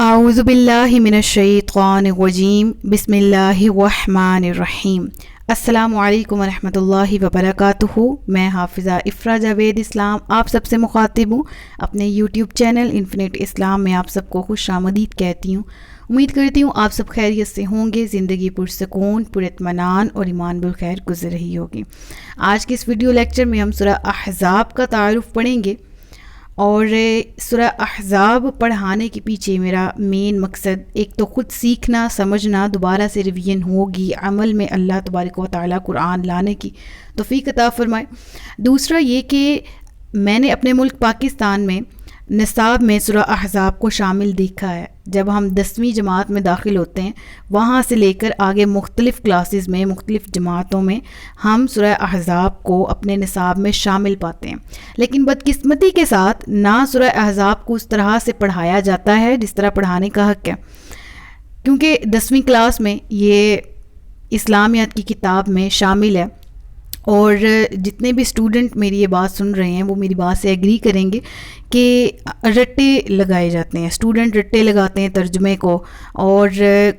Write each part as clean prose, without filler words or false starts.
اعوذ باللہ من الشیطان الرجیم بسم اللہ الرحمن الرحیم۔ السلام علیکم ورحمۃ اللہ وبرکاتہ۔ میں حافظہ افرا جاوید اسلام آپ سب سے مخاطب ہوں۔ اپنے یوٹیوب چینل انفینٹ اسلام میں آپ سب کو خوش آمدید کہتی ہوں۔ امید کرتی ہوں آپ سب خیریت سے ہوں گے، زندگی پرسکون، پر اطمینان اور ایمان بالخیر گزر رہی ہوگی۔ آج کے اس ویڈیو لیکچر میں ہم سورہ احزاب کا تعارف پڑھیں گے، اور سورہ احزاب پڑھانے کے پیچھے میرا مین مقصد ایک تو خود سیکھنا، سمجھنا، دوبارہ سے ریویژن ہوگی، عمل میں اللہ تبارک و تعالیٰ قرآن لانے کی توفیق عطا فرمائے۔ دوسرا یہ کہ میں نے اپنے ملک پاکستان میں نصاب میں سورہ احزاب کو شامل دیکھا ہے۔ جب ہم 10ویں جماعت میں داخل ہوتے ہیں، وہاں سے لے کر آگے مختلف کلاسز میں، مختلف جماعتوں میں ہم سورہ احزاب کو اپنے نصاب میں شامل پاتے ہیں، لیکن بدقسمتی کے ساتھ نہ سورہ احزاب کو اس طرح سے پڑھایا جاتا ہے جس طرح پڑھانے کا حق ہے، کیونکہ 10ویں کلاس میں یہ اسلامیات کی کتاب میں شامل ہے۔ اور جتنے بھی اسٹوڈنٹ میری یہ بات سن رہے ہیں وہ میری بات سے ایگری کریں گے کہ رٹے لگائے جاتے ہیں، اسٹوڈنٹ رٹے لگاتے ہیں ترجمے کو، اور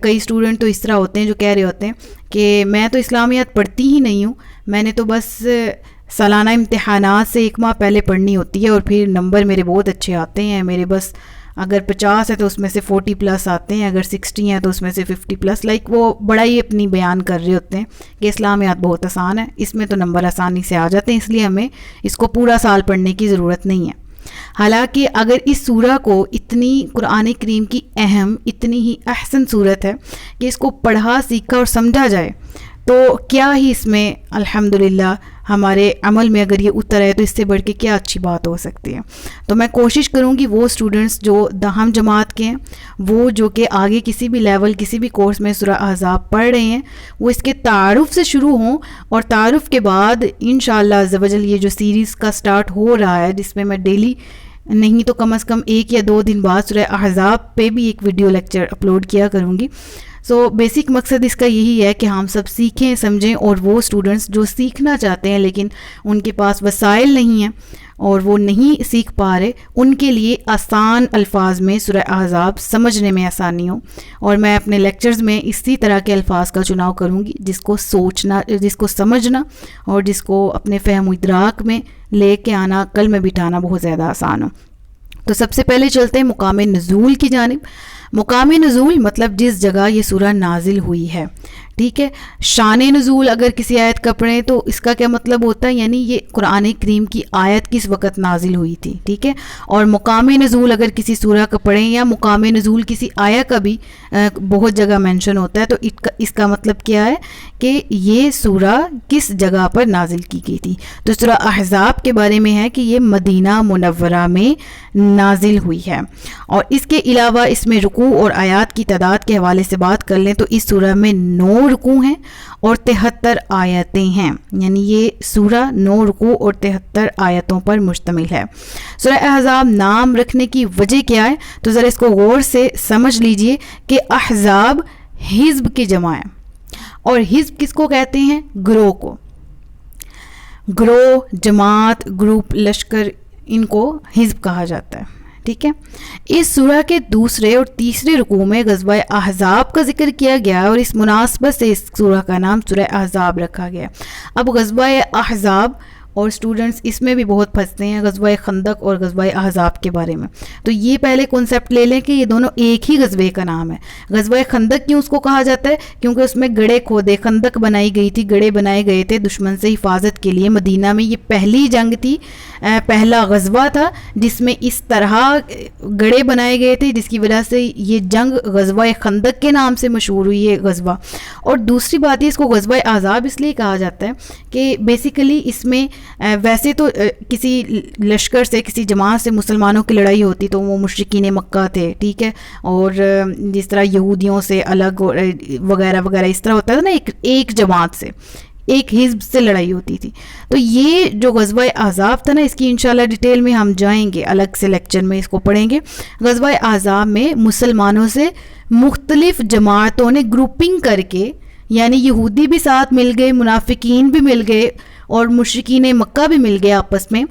کئی اسٹوڈنٹ تو اس طرح ہوتے ہیں جو کہہ رہے ہوتے ہیں کہ میں تو اسلامیات پڑھتی ہی نہیں ہوں، میں نے تو بس سالانہ امتحانات سے 1 ماہ پہلے پڑھنی ہوتی ہے اور پھر نمبر میرے بہت اچھے آتے ہیں، میرے بس اگر 50 ہے تو اس میں سے 40+ آتے ہیں، اگر 60 ہیں تو اس میں سے 50+، لائک وہ بڑا ہی اپنی بیان کر رہے ہوتے ہیں کہ اسلامیات بہت آسان ہے، اس میں تو نمبر آسانی سے آ جاتے ہیں، اس لیے ہمیں اس کو پورا سال پڑھنے کی ضرورت نہیں ہے۔ حالانکہ اگر اس سورہ کو اتنی قرآن کریم کی اہم، اتنی ہی احسن صورت ہے کہ اس کو پڑھا، سیکھا اور سمجھا جائے تو کیا ہی اس میں الحمدللہ ہمارے عمل میں اگر یہ اتر ہے تو اس سے بڑھ کے کیا اچھی بات ہو سکتی ہے۔ تو میں کوشش کروں گی وہ اسٹوڈنٹس جو 10ویں جماعت کے ہیں، وہ جو کہ آگے کسی بھی لیول، کسی بھی کورس میں سورہ احزاب پڑھ رہے ہیں، وہ اس کے تعارف سے شروع ہوں، اور تعارف کے بعد انشاءاللہ عز و جل یہ جو سیریز کا سٹارٹ ہو رہا ہے، جس میں میں ڈیلی نہیں تو کم از کم 1 یا 2 دن بعد سورہ احزاب پہ بھی ایک ویڈیو لیکچر اپلوڈ کیا کروں گی۔ بیسک مقصد اس کا یہی ہے کہ ہم سب سیکھیں، سمجھیں، اور وہ اسٹوڈنٹس جو سیکھنا چاہتے ہیں لیکن ان کے پاس وسائل نہیں ہیں اور وہ نہیں سیکھ پا رہے، ان کے لیے آسان الفاظ میں سورہ احزاب سمجھنے میں آسانی ہو۔ اور میں اپنے لیکچرز میں اسی طرح کے الفاظ کا چناؤ کروں گی جس کو سوچنا، جس کو سمجھنا اور جس کو اپنے فہم و ادراک میں لے کے آنا، عقل میں بٹھانا بہت زیادہ آسان ہو۔ تو سب سے پہلے چلتے ہیں مقام نزول کی جانب۔ مقام نزول مطلب جس جگہ یہ سورہ نازل ہوئی ہے، ٹھیک ہے۔ شان نزول اگر کسی آیت کا پڑھیں تو اس کا کیا مطلب ہوتا ہے، یعنی یہ قرآن کریم کی آیت کس وقت نازل ہوئی تھی، ٹھیک ہے۔ اور مقام نزول اگر کسی سورہ کا پڑھیں یا مقام نزول کسی آیت کا بھی بہت جگہ مینشن ہوتا ہے تو اس کا مطلب کیا ہے کہ یہ سورہ کس جگہ پر نازل کی گئی تھی۔ تو سورہ احزاب کے بارے میں ہے کہ یہ مدینہ منورہ میں نازل ہوئی ہے، اور اس کے علاوہ اس میں رکوع اور آیات کی تعداد کے حوالے سے بات کر لیں تو اس سورہ میں 9 رکوع ہیں اور 73 آیتیں ہیں، یعنی یہ سورہ 9 رکوع اور 73 آیتوں پر مشتمل ہے۔ سورہ احزاب نام رکھنے کی وجہ کیا ہے تو ذرا اس کو غور سے سمجھ لیجئے کہ احزاب حزب کی جمع ہے، اور حزب کس کو کہتے ہیں؟ گروہ کو۔ گروہ، جماعت، گروپ، لشکر، ان کو حزب کہا جاتا ہے، ٹھیک ہے۔ اس سورہ کے دوسرے اور تیسرے رکوع میں غزوہ احزاب کا ذکر کیا گیا اور اس مناسبت سے اس سورہ کا نام سورہ احزاب رکھا گیا۔ اب غزوہ احزاب، اور اسٹوڈنٹس اس میں بھی بہت پھنستے ہیں غزوہ خندق اور غزوہ احزاب کے بارے میں، تو یہ پہلے کنسیپٹ لے لیں کہ یہ دونوں ایک ہی غزوے کا نام ہے۔ غزوہ خندق کیوں اس کو کہا جاتا ہے؟ کیونکہ اس میں گڑھے کھودے، خندق بنائی گئی تھی، گڑھے بنائے گئے تھے دشمن سے حفاظت کے لیے۔ مدینہ میں یہ پہلی جنگ تھی، پہلا غزوہ تھا جس میں اس طرح گڑھے بنائے گئے تھے، جس کی وجہ سے یہ جنگ غزوہ خندق کے نام سے مشہور ہوئی ہے غزوہ۔ اور دوسری بات یہ، اس کو غزوہ احزاب اس لیے کہا جاتا ہے کہ بیسیکلی اس میں ویسے تو کسی لشکر سے، کسی جماعت سے مسلمانوں کی لڑائی ہوتی تو وہ مشرکین مکہ تھے، ٹھیک ہے، اور جس طرح یہودیوں سے الگ وغیرہ وغیرہ اس طرح ہوتا تھا نا، ایک جماعت سے، ایک حزب سے لڑائی ہوتی تھی۔ تو یہ جو غزوہ احزاب تھا نا، اس کی انشاءاللہ ڈیٹیل میں ہم جائیں گے، الگ سے لیکچر میں اس کو پڑھیں گے۔ غزوہ احزاب میں مسلمانوں سے مختلف جماعتوں نے گروپنگ کر کے، یعنی یہودی بھی ساتھ مل گئے، منافقین بھی مل گئے اور مشرکین مکہ بھی مل گئے آپس میں،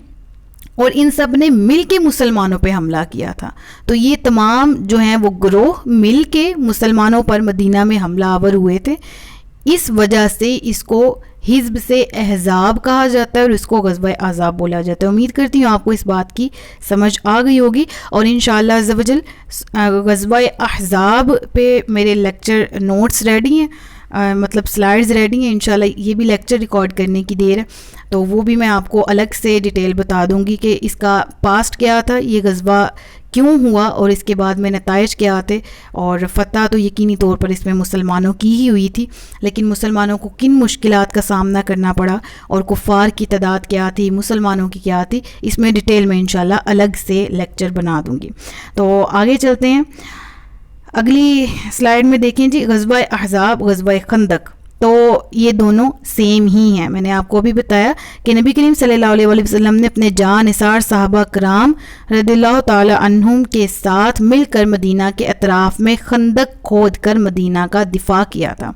اور ان سب نے مل کے مسلمانوں پہ حملہ کیا تھا. تو یہ تمام جو ہیں وہ گروہ مل کے مسلمانوں پر مدینہ میں حملہ آور ہوئے تھے. اس وجہ سے اس کو حزب سے احزاب کہا جاتا ہے اور اس کو غزوہ احزاب بولا جاتا ہے. امید کرتی ہوں آپ کو اس بات کی سمجھ آ گئی ہوگی, اور انشاءاللہ عز و جل غزوہ احزاب پہ میرے لیکچر نوٹس ریڈی ہیں, مطلب سلائیڈز ریڈی ہیں. انشاءاللہ یہ بھی لیکچر ریکارڈ کرنے کی دیر ہے, تو وہ بھی میں آپ کو الگ سے ڈیٹیل بتا دوں گی کہ اس کا پاسٹ کیا تھا, یہ غزوہ کیوں ہوا, اور اس کے بعد میں نتائج کیا تھے. اور فتح تو یقینی طور پر اس میں مسلمانوں کی ہی ہوئی تھی, لیکن مسلمانوں کو کن مشکلات کا سامنا کرنا پڑا اور کفار کی تعداد کیا تھی, مسلمانوں کی کیا تھی, اس میں ڈیٹیل میں انشاءاللہ الگ سے لیکچر بنا دوں گی. تو آگے چلتے ہیں. اگلی سلائیڈ میں دیکھیں جی, غزوہ احزاب, غزوہ خندق, تو یہ دونوں سیم ہی ہیں. میں نے آپ کو بھی بتایا کہ نبی کریم صلی اللہ علیہ وسلم نے اپنے جان نثار صحابہ کرام رضی اللہ تعالی عنہم کے ساتھ مل کر مدینہ کے اطراف میں خندق کھود کر مدینہ کا دفاع کیا تھا.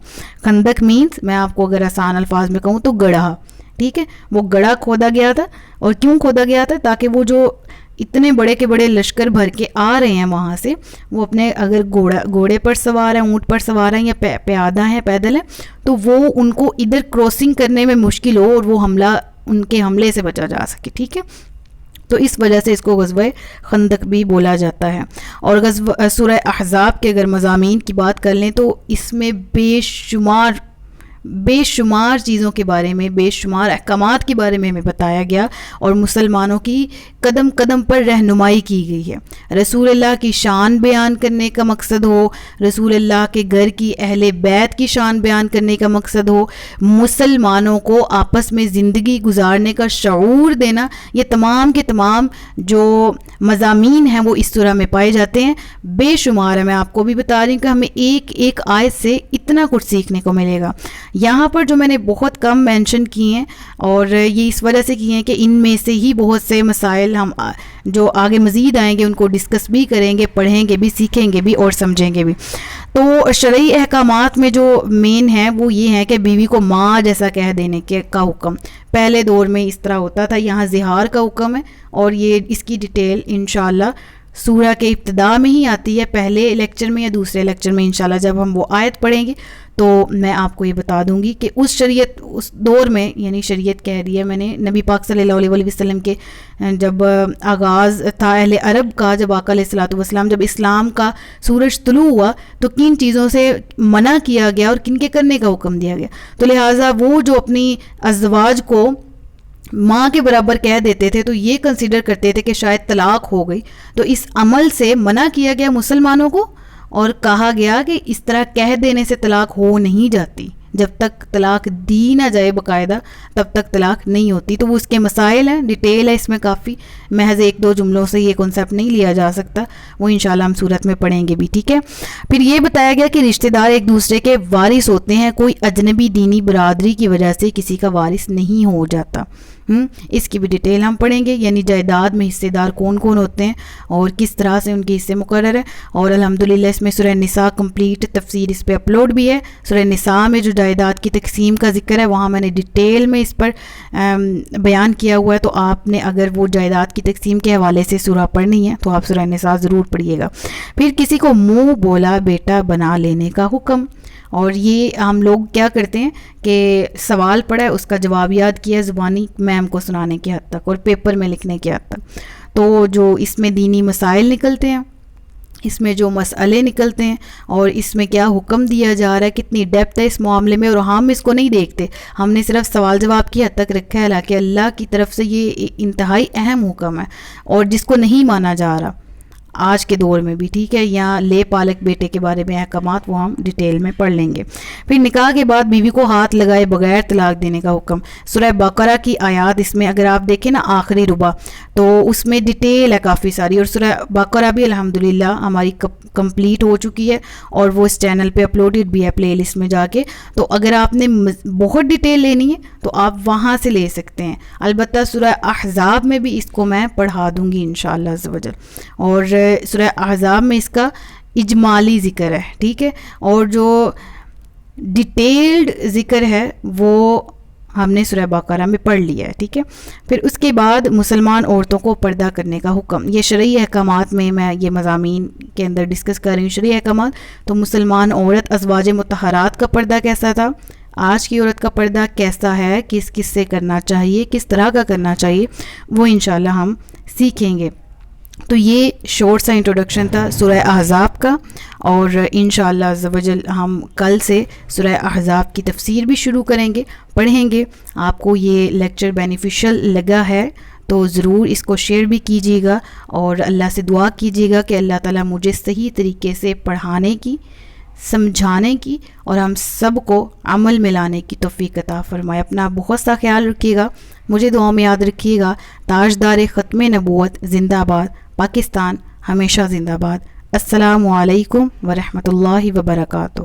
خندق مینز, میں آپ کو اگر آسان الفاظ میں کہوں تو گڑھا, ٹھیک ہے, وہ گڑھا کھودا گیا تھا. اور کیوں کھودا گیا تھا؟ تاکہ وہ جو اتنے بڑے کے بڑے لشکر بھر کے آ رہے ہیں وہاں سے, وہ اپنے اگر گھوڑے پر سوار ہیں, اونٹ پر سوار ہیں, یا پیادہ ہیں, پیدل ہیں, تو وہ ان کو ادھر کراسنگ کرنے میں مشکل ہو اور وہ حملہ, ان کے حملے سے بچا جا سکے, ٹھیک ہے. تو اس وجہ سے اس کو غزوہ خندق بھی بولا جاتا ہے. اور سورہ احزاب کے اگر مضامین کی بات کر لیں تو اس میں بے شمار چیزوں کے بارے میں, بے شمار احکامات کے بارے میں ہمیں بتایا گیا, اور مسلمانوں کی قدم قدم پر رہنمائی کی گئی ہے. رسول اللہ کی شان بیان کرنے کا مقصد ہو, رسول اللہ کے گھر کی اہل بیت کی شان بیان کرنے کا مقصد ہو, مسلمانوں کو آپس میں زندگی گزارنے کا شعور دینا, یہ تمام کے تمام جو مضامین ہیں وہ اس سورہ میں پائے جاتے ہیں. بے شمار ہے. میں آپ کو بھی بتا رہی ہوں کہ ہمیں ایک ایک آیت سے اتنا کچھ سیکھنے کو ملے گا. یہاں پر جو میں نے بہت کم مینشن کیے ہیں, اور یہ اس وجہ سے کیے ہیں کہ ان میں سے ہی بہت سے مسائل ہم جو آگے مزید آئیں گے ان کو ڈسکس بھی کریں گے, پڑھیں گے بھی, سیکھیں گے بھی اور سمجھیں گے بھی. تو شرعی احکامات میں جو مین ہے وہ یہ ہے کہ بیوی کو ماں جیسا کہہ دینے کا حکم. پہلے دور میں اس طرح ہوتا تھا, یہاں زہار کا حکم ہے, اور یہ اس کی ڈیٹیل انشاءاللہ سورہ کے ابتدا میں ہی آتی ہے, پہلے لیکچر میں یا دوسرے لیکچر میں انشاءاللہ جب ہم وہ آیت پڑھیں گے تو میں آپ کو یہ بتا دوں گی کہ اس دور میں, یعنی شریعت کہہ رہی ہے میں نے, نبی پاک صلی اللہ علیہ وسلم کے جب آغاز تھا اہل عرب کا, جب آقا علیہ الصلوۃ والسلام, جب اسلام کا سورج طلوع ہوا تو کن چیزوں سے منع کیا گیا اور کن کے کرنے کا حکم دیا گیا. تو لہٰذا وہ جو اپنی ازواج کو ماں کے برابر کہہ دیتے تھے تو یہ کنسیڈر کرتے تھے کہ شاید طلاق ہو گئی, تو اس عمل سے منع کیا گیا مسلمانوں کو, اور کہا گیا کہ اس طرح کہہ دینے سے طلاق ہو نہیں جاتی, جب تک طلاق دی نہ جائے باقاعدہ تب تک طلاق نہیں ہوتی. تو وہ اس کے مسائل ہیں, ڈیٹیل ہے اس میں کافی, محض ایک دو جملوں سے یہ کنسیپٹ نہیں لیا جا سکتا, وہ انشاءاللہ ہم صورت میں پڑھیں گے بھی, ٹھیک ہے. پھر یہ بتایا گیا کہ رشتہ دار ایک دوسرے کے وارث ہوتے ہیں, کوئی اجنبی دینی برادری کی وجہ سے کسی کا وارث نہیں ہو جاتا. اس کی بھی ڈیٹیل ہم پڑھیں گے, یعنی جائیداد میں حصے دار کون کون ہوتے ہیں اور کس طرح سے ان کے حصے مقرر ہیں. اور الحمدللہ اس میں سورہ نساء کمپلیٹ تفسیر اس پہ اپلوڈ بھی ہے. سورہ نساء میں جو جائیداد کی تقسیم کا ذکر ہے وہاں میں نے ڈیٹیل میں اس پر بیان کیا ہوا ہے, تو آپ نے اگر وہ جائیداد کی تقسیم کے حوالے سے سورہ پڑھنی ہے تو آپ سورہ نساء ضرور پڑھیے گا. پھر کسی کو منہ بولا بیٹا بنا لینے کا حکم, اور یہ ہم لوگ کیا کرتے ہیں کہ سوال پڑھا ہے اس کا جواب یاد کیا زبانی میم کو سنانے کی حد تک اور پیپر میں لکھنے کی حد تک. تو جو اس میں دینی مسائل نکلتے ہیں, اس میں جو مسئلے نکلتے ہیں, اور اس میں کیا حکم دیا جا رہا ہے, کتنی ڈیپتھ ہے اس معاملے میں, اور ہم اس کو نہیں دیکھتے, ہم نے صرف سوال جواب کی حد تک رکھا ہے. حالانکہ اللہ کی طرف سے یہ انتہائی اہم حکم ہے اور جس کو نہیں مانا جا رہا آج کے دور میں بھی, ٹھیک ہے. یا لے پالک بیٹے کے بارے میں احکامات وہ ہم ڈیٹیل میں پڑھ لیں گے. پھر نکاح کے بعد بیوی کو ہاتھ لگائے بغیر طلاق دینے کا حکم. سورہ بقرہ کی آیات اس میں اگر آپ دیکھیں نا آخری ربع, تو اس میں ڈیٹیل ہے کافی ساری, اور سورہ بقرہ بھی الحمدللہ ہماری کمپلیٹ ہو چکی ہے اور وہ اس چینل پہ اپلوڈڈ بھی ہے پلے لسٹ میں جا کے. تو اگر آپ نے بہت ڈیٹیل لینی ہے تو آپ وہاں سے لے سکتے ہیں. البتہ سورہ احزاب میں بھی اس کو میں پڑھا دوں گی انشاءاللہ عز و جل, اور سورہ احزاب میں اس کا اجمالی ذکر ہے, ٹھیک ہے. اور جو ڈیٹیلڈ ذکر ہے وہ ہم نے سورہ بقرہ میں پڑھ لیا ہے، ٹھیک ہے۔ پھر اس کے بعد مسلمان عورتوں کو پردہ کرنے کا حکم، یہ شرعی احکامات میں یہ مضامین کے اندر ڈسکس کر رہی ہوں، شرعی احکامات۔ تو مسلمان عورت ازواج مطہرات کا پردہ کیسا تھا، آج کی عورت کا پردہ کیسا ہے، کس کس سے کرنا چاہیے، کس طرح کا کرنا چاہیے، وہ انشاءاللہ ہم سیکھیں گے۔ تو یہ شارٹ سا انٹروڈکشن تھا سورہ احزاب کا، اور انشاءاللہ عز و جل ہم کل سے سورہ احزاب کی تفسیر بھی شروع کریں گے، پڑھیں گے۔ آپ کو یہ لیکچر بینیفیشل لگا ہے تو ضرور اس کو شیئر بھی کیجیے گا، اور اللہ سے دعا کیجیے گا کہ اللہ تعالیٰ مجھے صحیح طریقے سے پڑھانے کی، سمجھانے کی، اور ہم سب کو عمل میں لانے کی توفیق عطا فرمائے۔ اپنا بہت سا خیال رکھیے گا، مجھے دعاؤں میں یاد رکھیے گا۔ تاجدار ختم نبوت زندہ باد، پاکستان ہمیشہ زندہ باد۔ السلام علیکم ورحمۃ اللہ وبرکاتہ۔